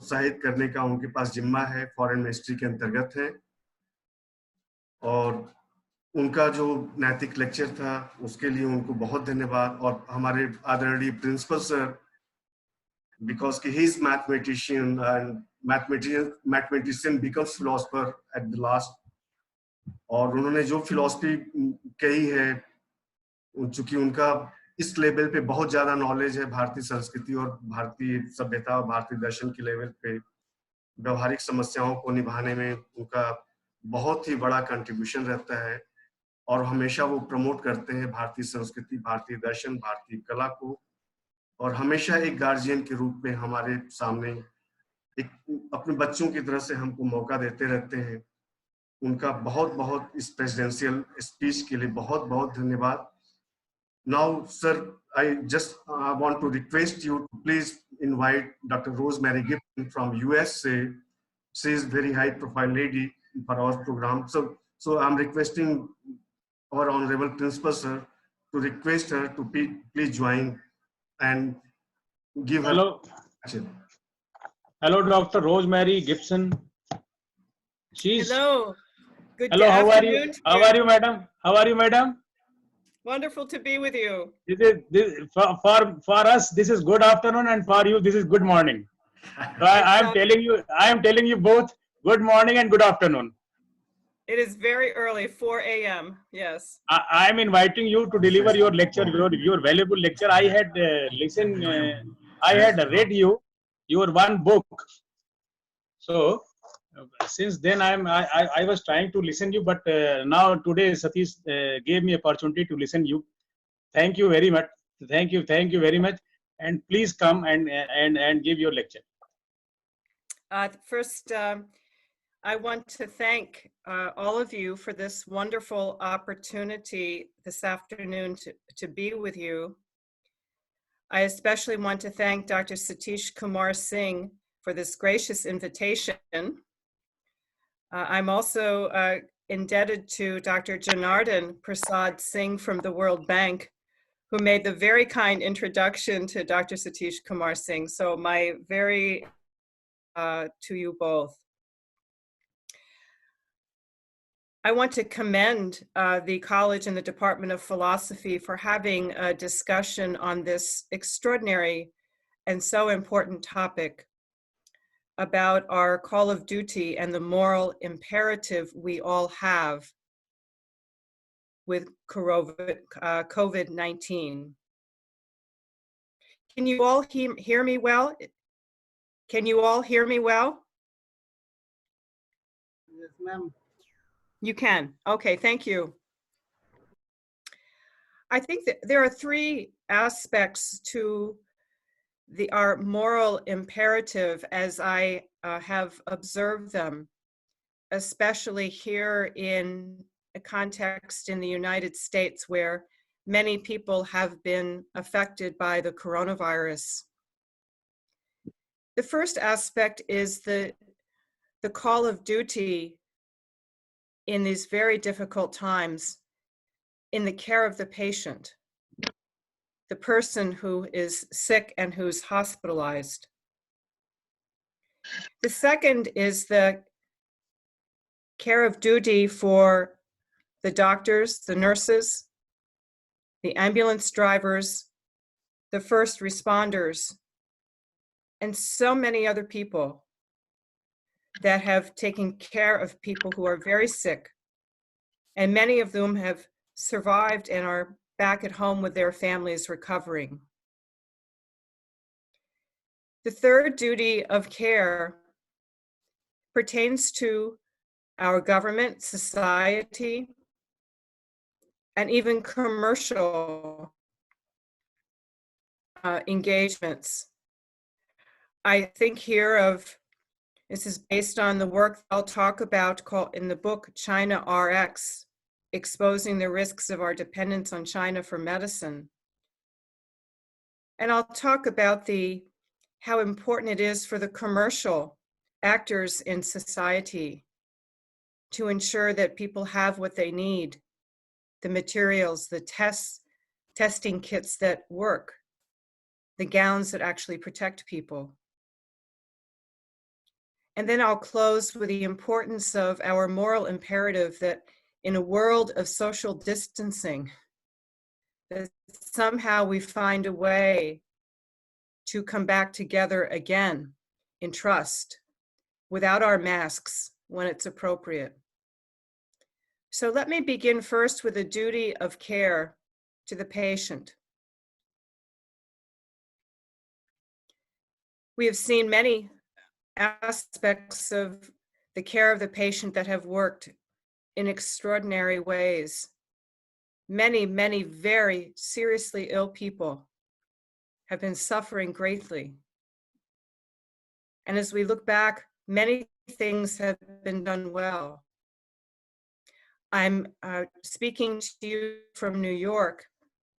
उत्साहित करने का उनके पास जिम्मा है, फॉरेन मिनिस्ट्री के अंतर्गत है। और उनका जो नैतिक लेक्चर था उसके लिए उनको बहुत धन्यवाद। और हमारे आदरणीय principal sir, because he is mathematician and mathematician becomes philosopher at the last. और उन्होंने जो फिलॉसफी कही है, चूंकि उनका इस लेवल पे बहुत ज्यादा नॉलेज है भारतीय संस्कृति और भारतीय सभ्यता और भारतीय दर्शन के लेवल पे, व्यवहारिक समस्याओं को निभाने में उनका बहुत ही बड़ा कंट्रीब्यूशन रहता है। और हमेशा वो प्रमोट करते हैं भारतीय संस्कृति, भारतीय दर्शन, भारतीय कला को। और हमेशा एक गार्जियन के रूप में हमारे सामने एक अपने बच्चों की तरह से हमको मौका देते रहते हैं। उनका बहुत बहुत इस प्रेसिडेंशियल स्पीच के लिए बहुत बहुत धन्यवाद। Now, sir, I just want to request you to please invite Dr. Rosemary Gibson from USA. She is very high-profile lady for our program. So I'm requesting our honorable principal, sir, to request her to please join and give her. Hello, Dr. Rosemary Gibson. Hello. Good Hello, how are you? afternoon. How are you, madam? How are you, madam? Wonderful to be with you. For us, this is good afternoon, and for you, this is good morning. So I am telling you both good morning and good afternoon. It is very early, 4 a.m. Yes. I am inviting you to deliver your lecture, your valuable lecture. I had listened, I had read your one book. So since then I was trying to listen you, but now today Satish gave me opportunity to listen you. Thank you very much. Thank you very much. And please come and give your lecture. First, I want to thank all of you for this wonderful opportunity this afternoon to be with you. I especially want to thank Dr. Satish Kumar Singh for this gracious invitation. I'm also indebted to Dr. Janardhan Prasad Singh from the World Bank, who made the very kind introduction to Dr. Satish Kumar Singh. So my very to you both. I want to commend the college and the Department of Philosophy for having a discussion on this extraordinary and so important topic about our call of duty and the moral imperative we all have with COVID-19. Can you all hear me well? Can you all hear me well? Yes, ma'am. You can. Okay, thank you. I think that there are three aspects to our moral imperative as I have observed them, especially here in a context in the United States where many people have been affected by the coronavirus. The first aspect is the call of duty in these very difficult times in the care of the patient, the person who is sick and who's hospitalized. The second is the care of duty for the doctors, the nurses, the ambulance drivers, the first responders, and so many other people that have taken care of people who are very sick, and many of them have survived and are back at home with their families recovering. The third duty of care pertains to our government, society, and even commercial engagements. I think here of, this is based on the work I'll talk about called in the book China RX, Exposing the Risks of Our Dependence on China for Medicine. And I'll talk about how important it is for the commercial actors in society to ensure that people have what they need, the materials, the testing kits that work, the gowns that actually protect people. And then I'll close with the importance of our moral imperative that in a world of social distancing, that somehow we find a way to come back together again in trust without our masks when it's appropriate. So let me begin first with a duty of care to the patient. We have seen many aspects of the care of the patient that have worked in extraordinary ways. Many, many very seriously ill people have been suffering greatly. And as we look back, many things have been done well. I'm speaking to you from New York,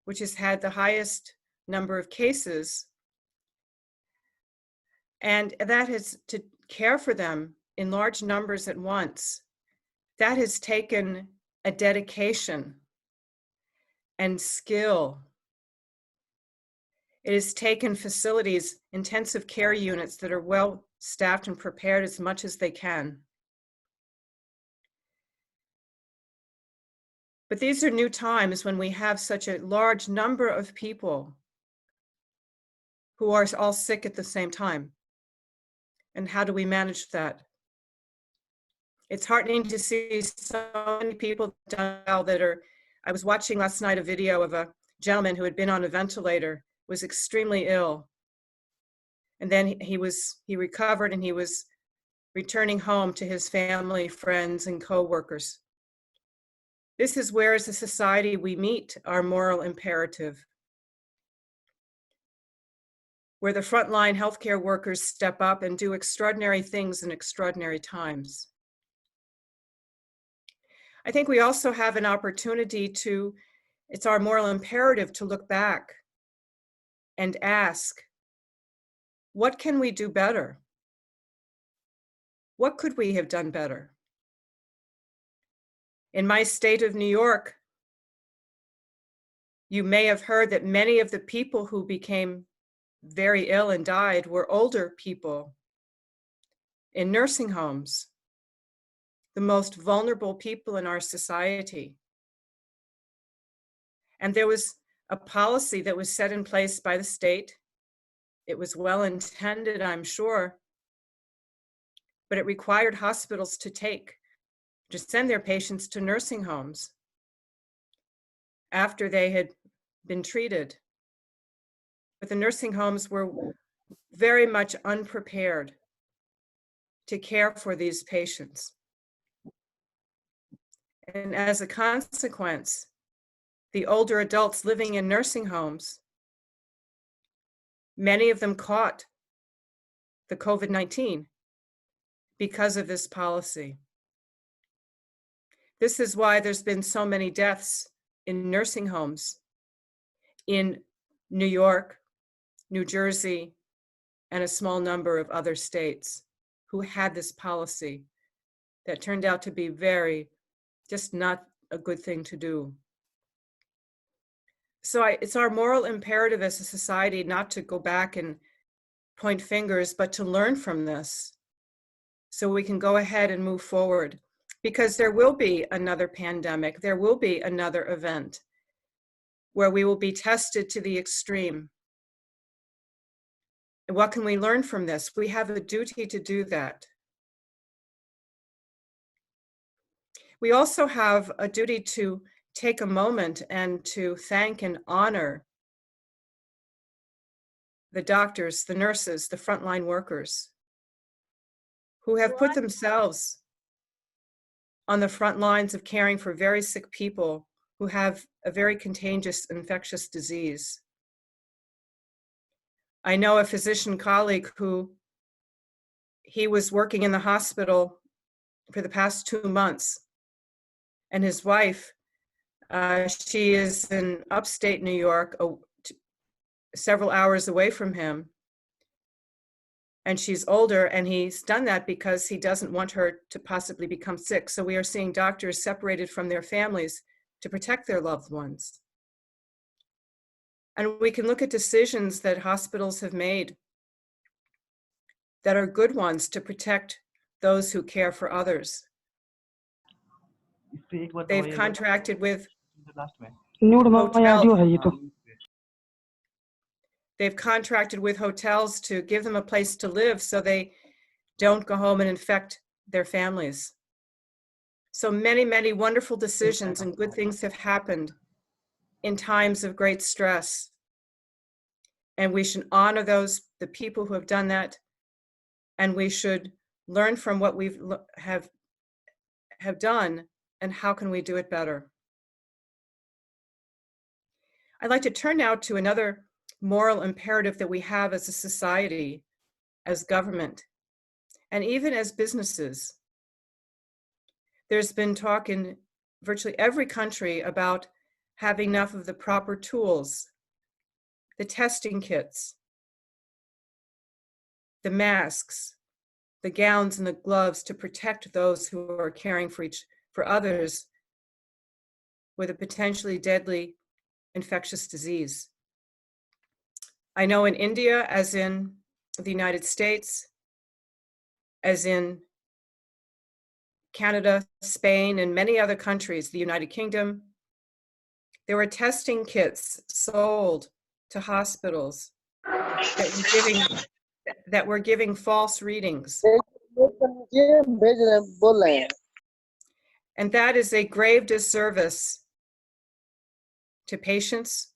which has had the highest number of cases. And that has to care for them in large numbers at once. That has taken a dedication and skill. It has taken facilities, intensive care units that are well staffed and prepared as much as they can. But these are new times when we have such a large number of people who are all sick at the same time. And how do we manage that? It's heartening to see so many people that are, I was watching last night a video of a gentleman who had been on a ventilator, was extremely ill. And then he recovered and he was returning home to his family, friends, and co-workers. This is where, as a society, we meet our moral imperative, where the frontline healthcare workers step up and do extraordinary things in extraordinary times. I think we also have an opportunity to, it's our moral imperative to look back and ask, what can we do better? What could we have done better? In my state of New York, you may have heard that many of the people who became very ill and died were older people in nursing homes, the most vulnerable people in our society. And there was a policy that was set in place by the state. It was well intended, I'm sure, but it required hospitals to send their patients to nursing homes after they had been treated. But the nursing homes were very much unprepared to care for these patients. And as a consequence, the older adults living in nursing homes, many of them caught the COVID-19 because of this policy. This is why there's been so many deaths in nursing homes in New York, New Jersey, and a small number of other states who had this policy that turned out to be just not a good thing to do. So it's our moral imperative as a society not to go back and point fingers, but to learn from this so we can go ahead and move forward. Because there will be another pandemic, there will be another event where we will be tested to the extreme. And what can we learn from this? We have a duty to do that. We also have a duty to take a moment and to thank and honor the doctors, the nurses, the frontline workers who have put themselves on the front lines of caring for very sick people who have a very contagious infectious disease. I know a physician colleague he was working in the hospital for the past 2 months, and his wife, she is in upstate New York, several hours away from him, and she's older, and he's done that because he doesn't want her to possibly become sick. So we are seeing doctors separated from their families to protect their loved ones. And we can look at decisions that hospitals have made that are good ones to protect those who care for others. They've contracted with They've contracted with hotels to give them a place to live so they don't go home and infect their families. So many, many wonderful decisions and good things have happened in times of great stress. And we should honor the people who have done that. And we should learn from what we have done and how can we do it better. I'd like to turn now to another moral imperative that we have as a society, as government, and even as businesses. There's been talk in virtually every country about having enough of the proper tools, the testing kits, the masks, the gowns and the gloves to protect those who are caring for others with a potentially deadly infectious disease. I know in India, as in the United States, as in Canada, Spain, and many other countries, the United Kingdom, there were testing kits sold to hospitals that were giving false readings. And that is a grave disservice to patients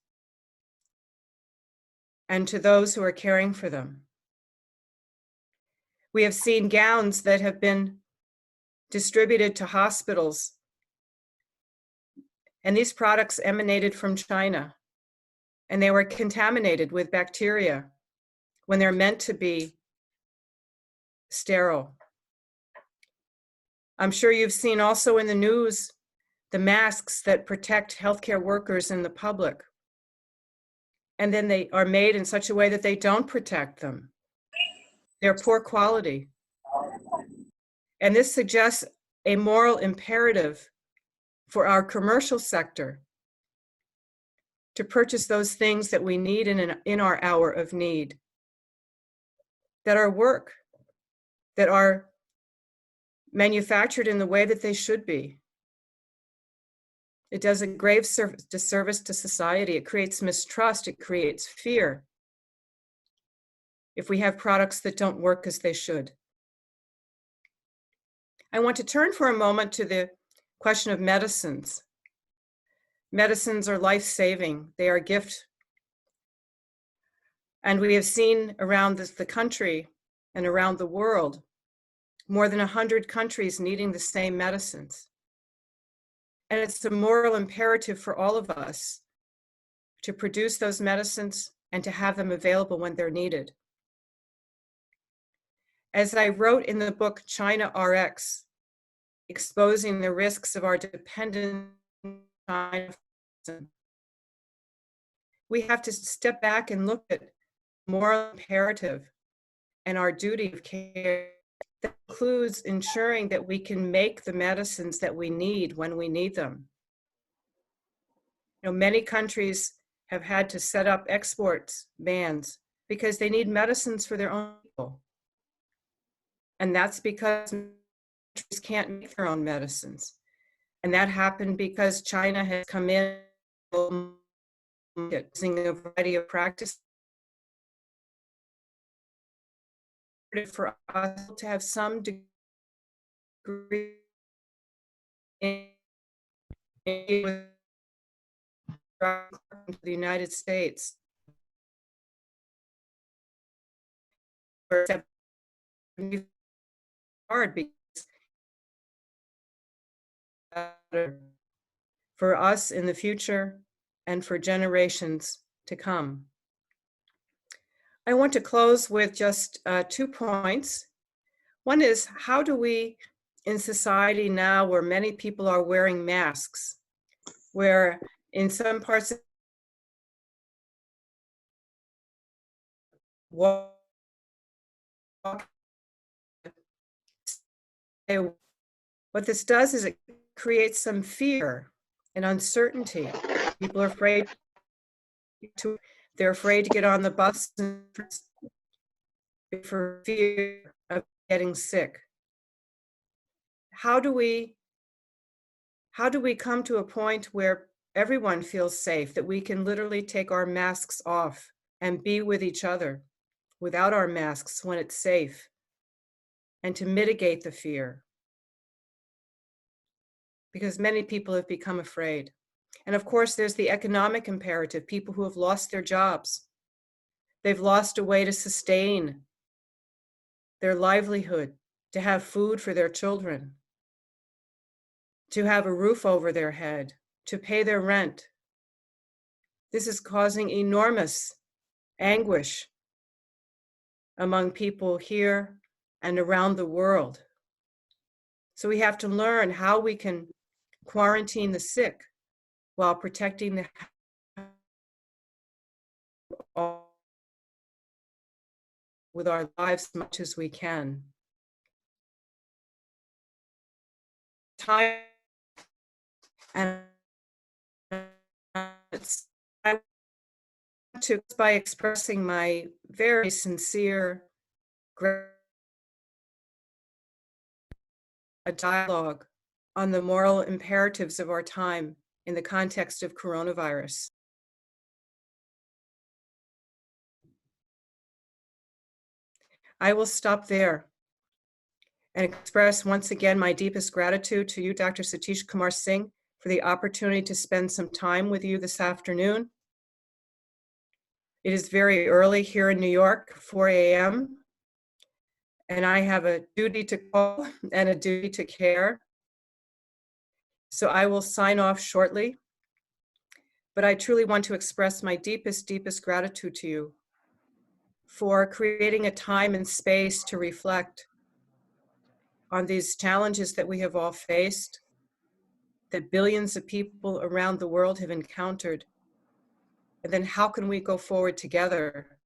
and to those who are caring for them. We have seen gowns that have been distributed to hospitals, and these products emanated from China, and they were contaminated with bacteria when they're meant to be sterile. I'm sure you've seen also in the news the masks that protect healthcare workers and the public. And then they are made in such a way that they don't protect them. They're poor quality. And this suggests a moral imperative for our commercial sector to purchase those things that we need in our hour of need, that our work, that are manufactured in the way that they should be. It does a grave disservice to society. It creates mistrust. It creates fear if we have products that don't work as they should. I want to turn for a moment to the question of medicines. Medicines are life-saving. They are a gift. And we have seen around the country and around the world more than 100 countries needing the same medicines. And it's a moral imperative for all of us to produce those medicines and to have them available when they're needed. As I wrote in the book, China RX, exposing the risks of our dependence on China, we have to step back and look at moral imperative and our duty of care. That includes ensuring that we can make the medicines that we need when we need them. You know, many countries have had to set up export bans because they need medicines for their own people. And that's because countries can't make their own medicines. And that happened because China has come in using a variety of practices for us to have some degree in the United States. Hard because for us in the future and for generations to come. I want to close with just 2 points. One is, how do we in society now, where many people are wearing masks, where in some parts of what this does is it creates some fear and uncertainty. People are afraid they're afraid to get on the bus for fear of getting sick. how do we come to a point where everyone feels safe, that we can literally take our masks off and be with each other without our masks when it's safe, and to mitigate the fear? Because many people have become afraid. And of course, there's the economic imperative, people who have lost their jobs. They've lost a way to sustain their livelihood, to have food for their children, to have a roof over their head, to pay their rent. This is causing enormous anguish among people here and around the world. So we have to learn how we can quarantine the sick while protecting the with our lives as much as we can. Time and it's, I want to, by expressing my very sincere a dialogue on the moral imperatives of our time in the context of coronavirus. I will stop there and express once again my deepest gratitude to you, Dr. Satish Kumar Singh, for the opportunity to spend some time with you this afternoon. It is very early here in New York, 4 a.m., and I have a duty to call and a duty to care. So I will sign off shortly, but I truly want to express my deepest, deepest gratitude to you for creating a time and space to reflect on these challenges that we have all faced, that billions of people around the world have encountered. And then how can we go forward together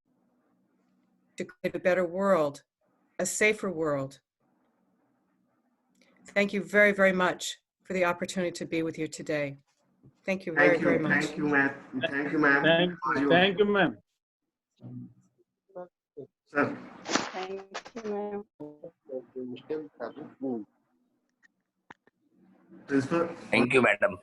to create a better world, a safer world? Thank you very, very much for the opportunity to be with you today. Thank you very, very much. Thank you, ma'am. Thank you, ma'am. Thank you, ma'am. Sir. Thank you, ma'am. Principal. Thank you, madam.